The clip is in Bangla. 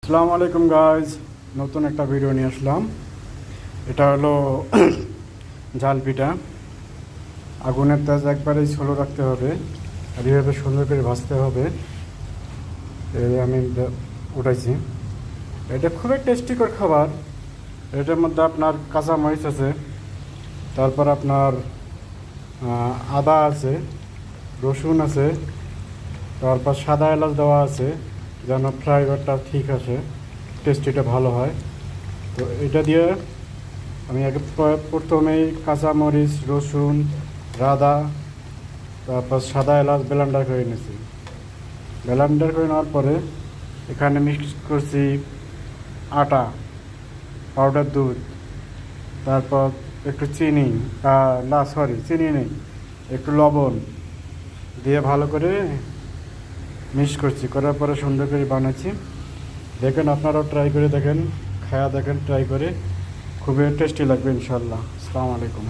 আসসালামু আলাইকুম গাইজ, নতুন একটা ভিডিও নিয়ে আসলাম। এটা হলো ঝাল পিঠা। আগুনের তেজ একবারেই স্লো রাখতে হবে আর এইভাবে সুন্দর করে ভাজতে হবে। এই আমি উঠাইছি। এটা খুবই টেস্টিকর খাবার। এটার মধ্যে আপনার কাঁচা মরিচ আছে, তারপর আপনার আদা আছে, রসুন আছে, তারপর সাদা এলাচ দেওয়া আছে যেন ফ্লেভারটা ঠিক আসে, টেস্টিটা ভালো হয়। তো এটা দিয়ে আমি আগে প্রথমেই কাঁচামরিচ, রসুন, আদা, তারপর সাদা এলাচ ব্লেন্ডার করে নিয়েছি। ব্লেন্ডার করে নেওয়ার পরে এখানে মিক্স করছি আটা, পাউডার দুধ, তারপর একটু চিনি, না সরি চিনি নেই, একটু লবণ দিয়ে ভালো করে মিক্স করছি। করার পরে সুন্দর করে বানাচ্ছি। দেখেন, আপনারাও ট্রাই করে দেখেন, খায়া দেখেন, ট্রাই করে খুবই টেস্টি লাগবে ইনশাল্লাহ। আসসালামু আলাইকুম।